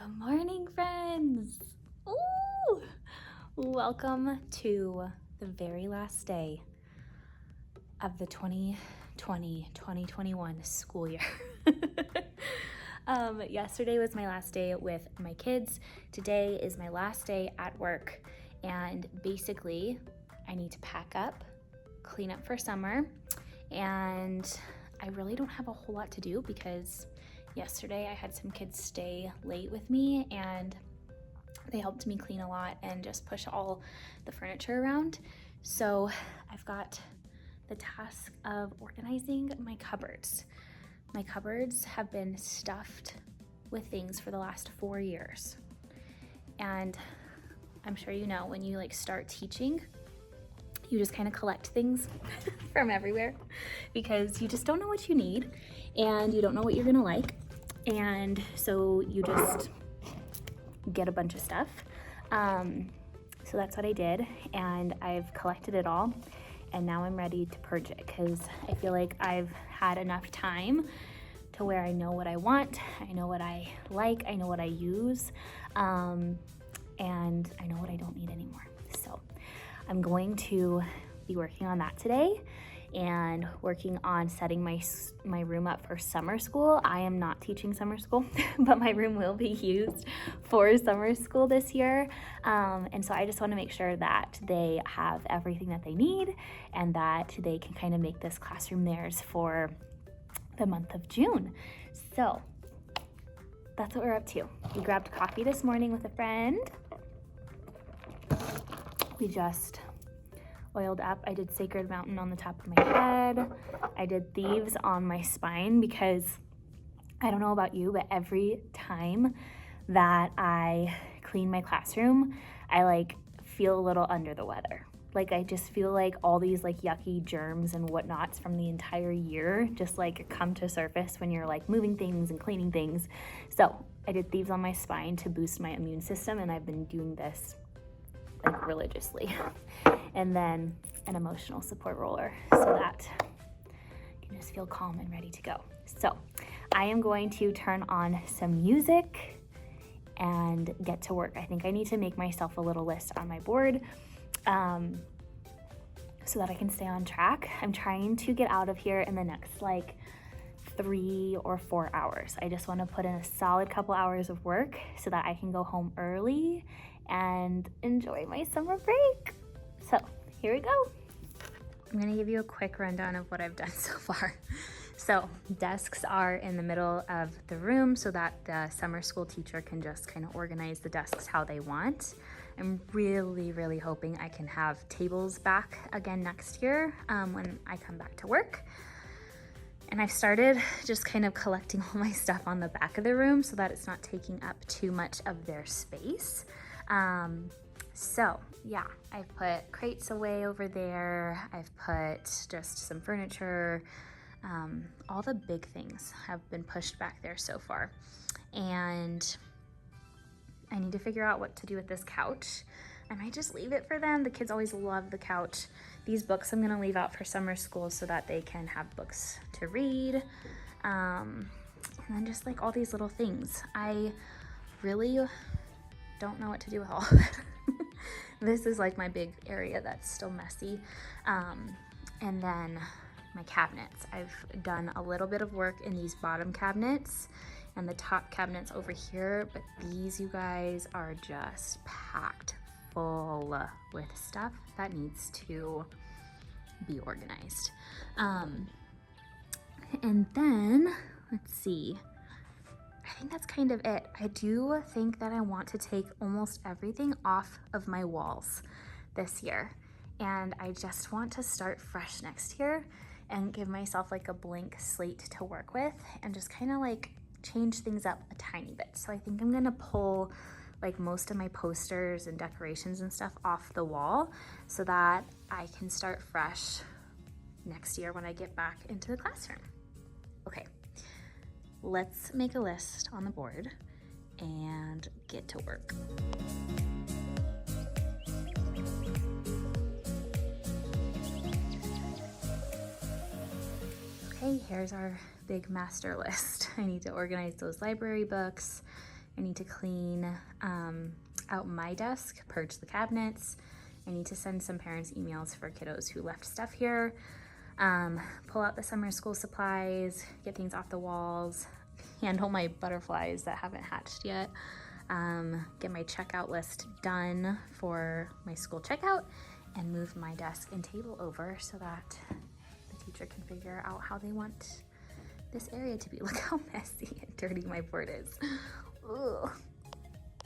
Good morning, friends. Ooh! Welcome to the very last day of the 2020-2021 school year. Yesterday was my last day with my kids. Today is my last day at work, and basically I need to pack up, clean up for summer, and I really don't have a whole lot to do because yesterday I had some kids stay late with me and they helped me clean a lot and just push all the furniture around. So I've got the task of organizing my cupboards. My cupboards have been stuffed with things for the last 4 years. And I'm sure you know, when you start teaching, you just kind of collect things from everywhere because you just don't know what you need and you don't know what you're gonna like. And so you just get a bunch of stuff. So that's what I did, and I've collected it all, and now I'm ready to purge it because I feel like I've had enough time to where I know what I want, I know what I like, I know what I use, and I know what I don't need anymore. So I'm going to be working on that today and working on setting my room up for summer school. I am not teaching summer school, but my room will be used for summer school this year. And so I just want to make sure that they have everything that they need and that they can kind of make this classroom theirs for the month of June. So that's what we're up to. We grabbed coffee this morning with a friend. We just oiled up. I did Sacred Mountain on the top of my head. I did Thieves on my spine because I don't know about you, but every time that I clean my classroom, I feel a little under the weather. I just feel like all these yucky germs and whatnots from the entire year just come to surface when you're moving things and cleaning things. So I did Thieves on my spine to boost my immune system, and I've been doing this religiously. And then an emotional support roller so that you can just feel calm and ready to go. So I am going to turn on some music and get to work. I think I need to make myself a little list on my board so that I can stay on track. I'm trying to get out of here in the next 3 or 4 hours. I just want to put in a solid couple hours of work so that I can go home early and enjoy my summer break. So here we go. I'm gonna give you a quick rundown of what I've done so far. So desks are in the middle of the room so that the summer school teacher can just kind of organize the desks how they want. I'm really hoping I can have tables back again next year when I come back to work. And I've started just kind of collecting all my stuff on the back of the room so that it's not taking up too much of their space. So yeah, I've put crates away over there. I've put just some furniture. All the big things have been pushed back there so far. And I need to figure out what to do with this couch. I might just leave it for them. The kids always love the couch. These books I'm gonna leave out for summer school so that they can have books to read. And then just all these little things. I really don't know what to do with all of it. This is my big area that's still messy. And then my cabinets. I've done a little bit of work in these bottom cabinets and the top cabinets over here, but these, you guys, are just packed full with stuff that needs to be organized. And then, let's see. I think that's kind of it. I do think that I want to take almost everything off of my walls this year. And I just want to start fresh next year and give myself a blank slate to work with and just kind of change things up a tiny bit. So I think I'm gonna pull most of my posters and decorations and stuff off the wall so that I can start fresh next year when I get back into the classroom. Okay. Let's make a list on the board and get to work. Okay, here's our big master list. I need to organize those library books I need to clean out my desk, purge the cabinets. I need to send some parents emails for kiddos who left stuff here, pull out the summer school supplies, get things off the walls, handle my butterflies that haven't hatched yet, get my checkout list done for my school checkout, and move my desk and table over so that the teacher can figure out how they want this area to be. Look how messy and dirty my board is. Ugh.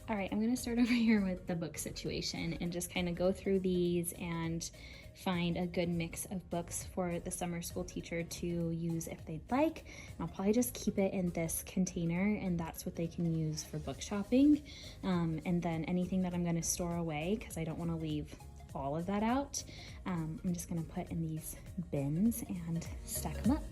All right, I'm gonna start over here with the book situation and just kind of go through these and find a good mix of books for the summer school teacher to use if they'd like. And I'll probably just keep it in this container, and that's what they can use for book shopping. And then anything that I'm gonna store away, because I don't wanna leave all of that out, I'm just gonna put in these bins and stack them up.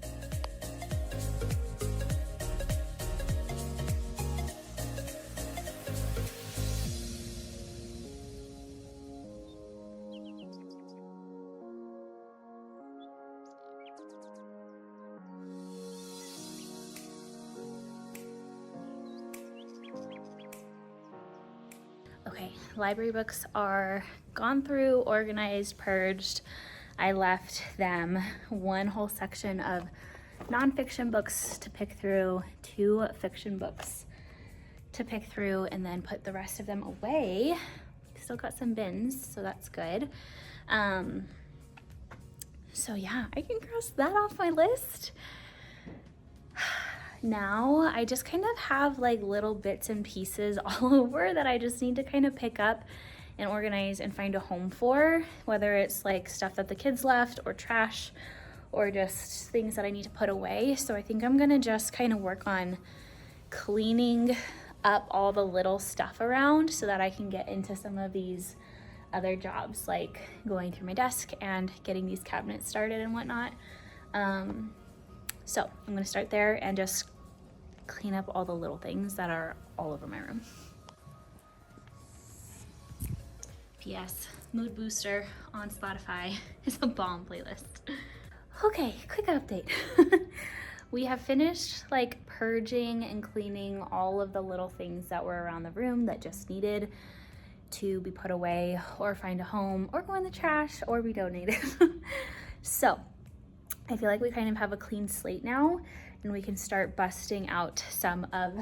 Okay, library books are gone through, organized, purged. I left them one whole section of nonfiction books to pick through, 2 fiction books to pick through, and then put the rest of them away. Still got some bins, so that's good. So yeah, I can cross that off my list. Now I just kind of have like little bits and pieces all over that I just need to kind of pick up and organize and find a home for, whether it's like stuff that the kids left or trash or just things that I need to put away. So I think I'm gonna just kind of work on cleaning up all the little stuff around so that I can get into some of these other jobs, like going through my desk and getting these cabinets started and whatnot. So I'm gonna start there and just clean up all the little things that are all over my room. P.S. Mood Booster on Spotify is a bomb playlist. Okay, quick update. We have finished like purging and cleaning all of the little things that were around the room that just needed to be put away or find a home or go in the trash or be donated. So I feel like we kind of have a clean slate now, and we can start busting out some of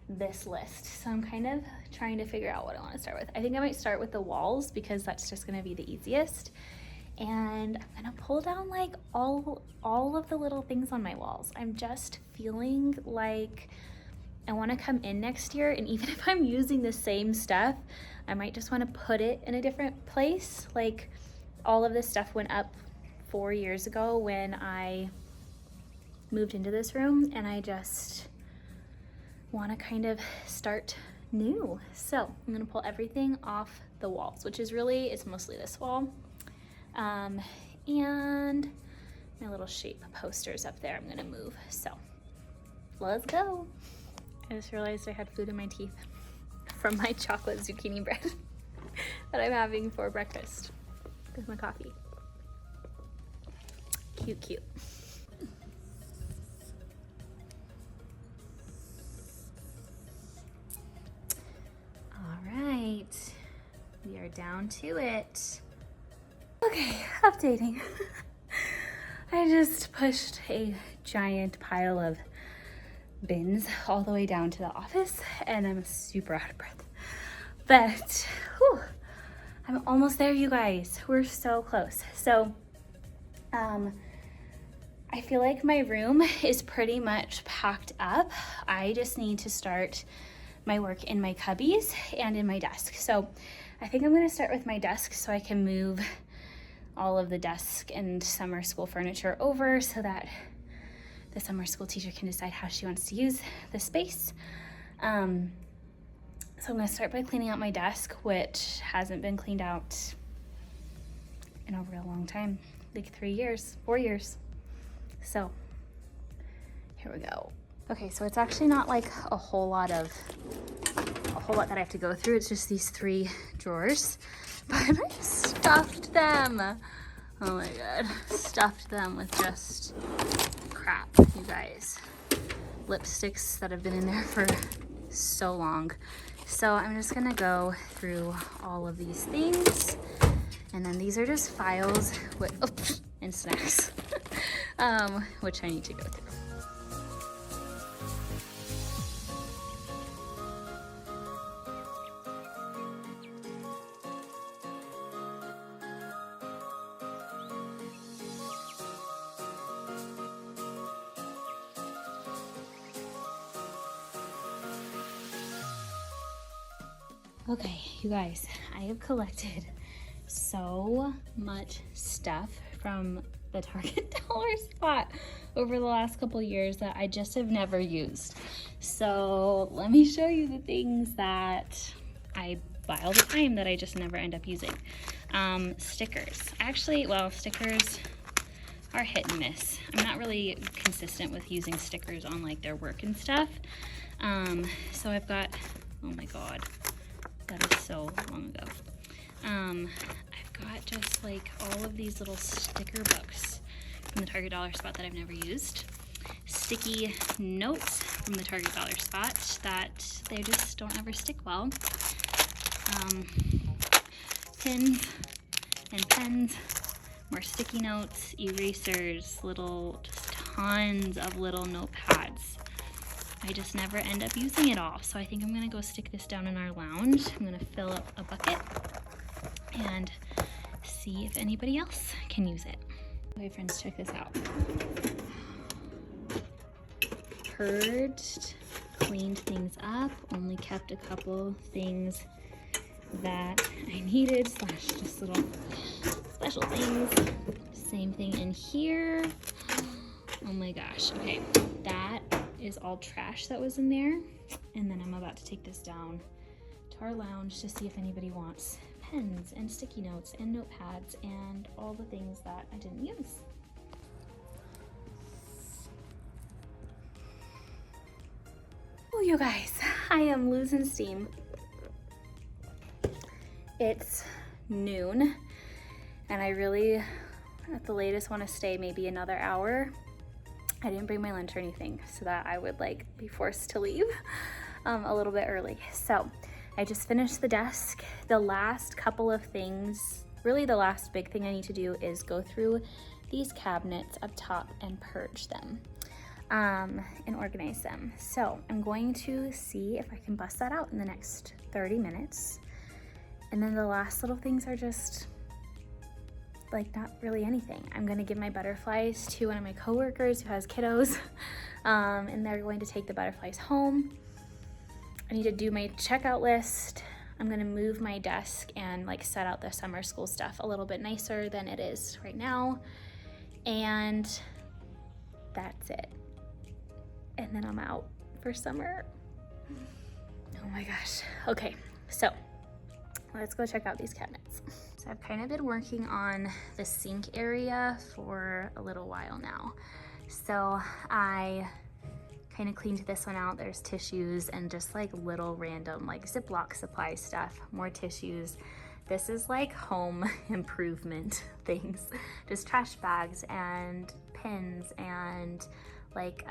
this list. So I'm kind of trying to figure out what I want to start with. I think I might start with the walls because that's just going to be the easiest. And I'm going to pull down like all of the little things on my walls. I'm just feeling like I want to come in next year, and even if I'm using the same stuff, I might just want to put it in a different place. Like all of this stuff went up 4 years ago when I moved into this room, and I just want to kind of start new. So I'm going to pull everything off the walls, which is really, it's mostly this wall. And my little shape posters up there I'm going to move. So let's go. I just realized I had food in my teeth from my chocolate zucchini bread that I'm having for breakfast with my coffee. Cute, cute. All right, we are down to it. Okay, updating. I just pushed a giant pile of bins all the way down to the office, and I'm super out of breath. But whew, I'm almost there, you guys. We're so close. So I feel like my room is pretty much packed up. I just need to start my work in my cubbies and in my desk. So I think I'm gonna start with my desk so I can move all of the desk and summer school furniture over so that the summer school teacher can decide how she wants to use the space. So I'm gonna start by cleaning out my desk, which hasn't been cleaned out in a real long time, like 3 years, 4 years. So here we go. Okay, so it's actually not like a whole lot that I have to go through. It's just these 3 drawers, but I stuffed them. Oh my God, stuffed them with just crap, you guys. Lipsticks that have been in there for so long. So I'm just gonna go through all of these things. And then these are just files with, and snacks, which I need to go through. Okay, you guys, I have collected so much stuff from the Target dollar spot over the last couple years that I just have never used. So let me show you the things that I buy all the time that I just never end up using. Stickers. Actually, well, stickers are hit and miss. I'm not really consistent with using stickers on like their work and stuff. So I've got, oh my God, that is so long ago. I've got just like all of these little sticker books from the Target dollar spot that I've never used. Sticky notes from the Target dollar spot that they just don't ever stick well. Pins and pens, more sticky notes, erasers, just tons of little notepads. I just never end up using it all. So I think I'm gonna go stick this down in our lounge. I'm gonna fill up a bucket and see if anybody else can use it. Okay, friends, check this out. Purged, cleaned things up, only kept a couple things that I needed, slash just little special things. Same thing in here. Oh my gosh, okay, that is all trash that was in there. And then I'm about to take this down to our lounge to see if anybody wants pens and sticky notes and notepads and all the things that I didn't use. Oh, you guys, I am losing steam. It's noon and I really, at the latest, want to stay maybe another hour. I didn't bring my lunch or anything so that I would like be forced to leave a little bit early. So I just finished the desk. The last couple of things, really the last big thing I need to do is go through these cabinets up top and purge them and organize them. So I'm going to see if I can bust that out in the next 30 minutes. And then the last little things are just like not really anything. I'm gonna give my butterflies to one of my coworkers who has kiddos, and they're going to take the butterflies home. I need to do my checkout list. I'm gonna move my desk and like set out the summer school stuff a little bit nicer than it is right now. And that's it. And then I'm out for summer. Oh my gosh. Okay, so let's go check out these cabinets. So I've kind of been working on the sink area for a little while now. So I kind of cleaned this one out. There's tissues and just like little random like Ziploc supply stuff, more tissues. This is like home improvement things, just trash bags and pins and like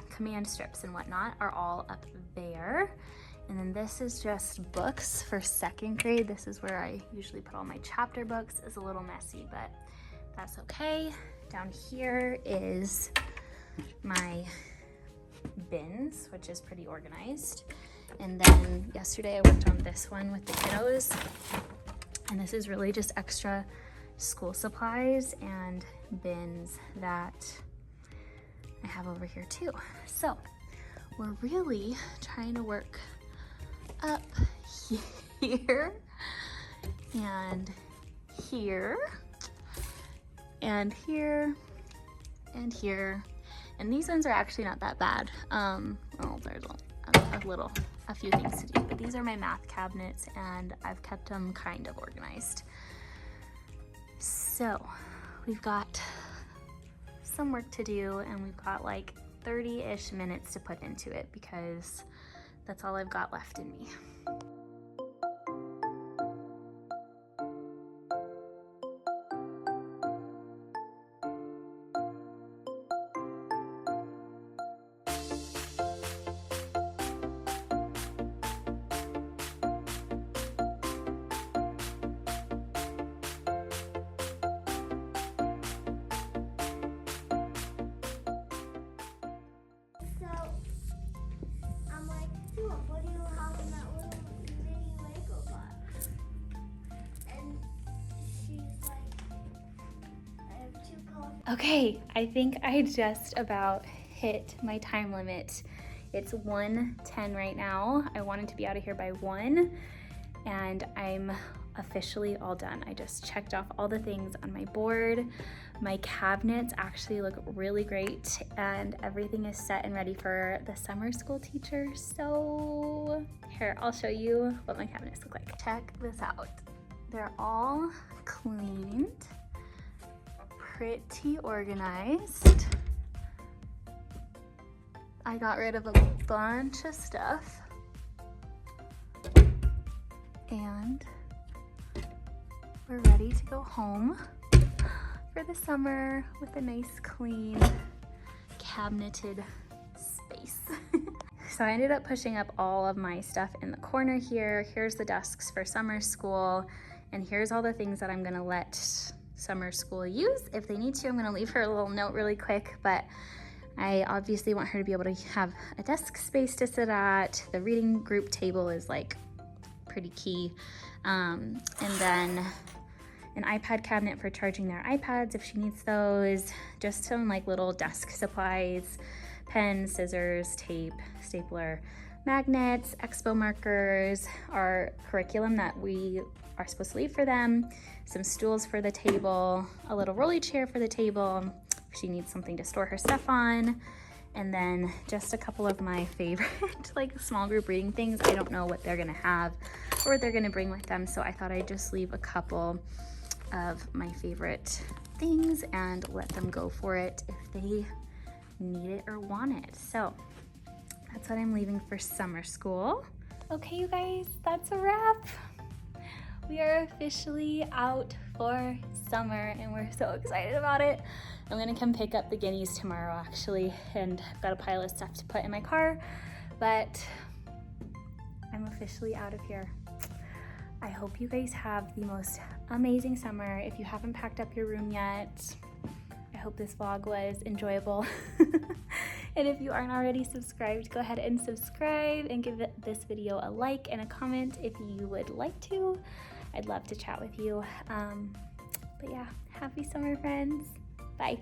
command strips and whatnot are all up there. And then this is just books for second grade. This is where I usually put all my chapter books. It's a little messy, but that's okay. Down here is my bins, which is pretty organized. And then yesterday I worked on this one with the kiddos. And this is really just extra school supplies and bins that I have over here too. So we're really trying to work up here and here and here and here. And these ones are actually not that bad. Oh, there's a few things to do, but these are my math cabinets and I've kept them kind of organized. So we've got some work to do and we've got like 30-ish minutes to put into it because that's all I've got left in me. Okay, I think I just about hit my time limit. It's 1:10 right now. I wanted to be out of here by 1, and I'm officially all done. I just checked off all the things on my board. My cabinets actually look really great, and everything is set and ready for the summer school teachers. So here, I'll show you what my cabinets look like. Check this out. They're all cleaned, pretty organized. I got rid of a bunch of stuff, and we're ready to go home for the summer with a nice, clean, cabineted space. So I ended up pushing up all of my stuff in the corner here. Here's the desks for summer school, and here's all the things that I'm gonna let summer school use if they need to. I'm gonna leave her a little note really quick, but I obviously want her to be able to have a desk space to sit at. The reading group table is like pretty key. And then an iPad cabinet for charging their iPads if she needs those. Just some like little desk supplies, pens, scissors, tape, stapler, magnets, expo markers, our curriculum that we are supposed to leave for them, some stools for the table, a little rolly chair for the table if she needs something to store her stuff on, and then just a couple of my favorite like small group reading things. I don't know what they're gonna have or what they're gonna bring with them, so I thought I'd just leave a couple of my favorite things and let them go for it if they need it or want it. So that's what I'm leaving for summer school. Okay, you guys, that's a wrap. We are officially out for summer and we're so excited about it. I'm gonna come pick up the guineas tomorrow actually, and I've got a pile of stuff to put in my car, but I'm officially out of here. I hope you guys have the most amazing summer. If you haven't packed up your room yet, I hope this vlog was enjoyable. And if you aren't already subscribed, go ahead and subscribe and give this video a like and a comment if you would like to. I'd love to chat with you. But yeah, happy summer, friends. Bye.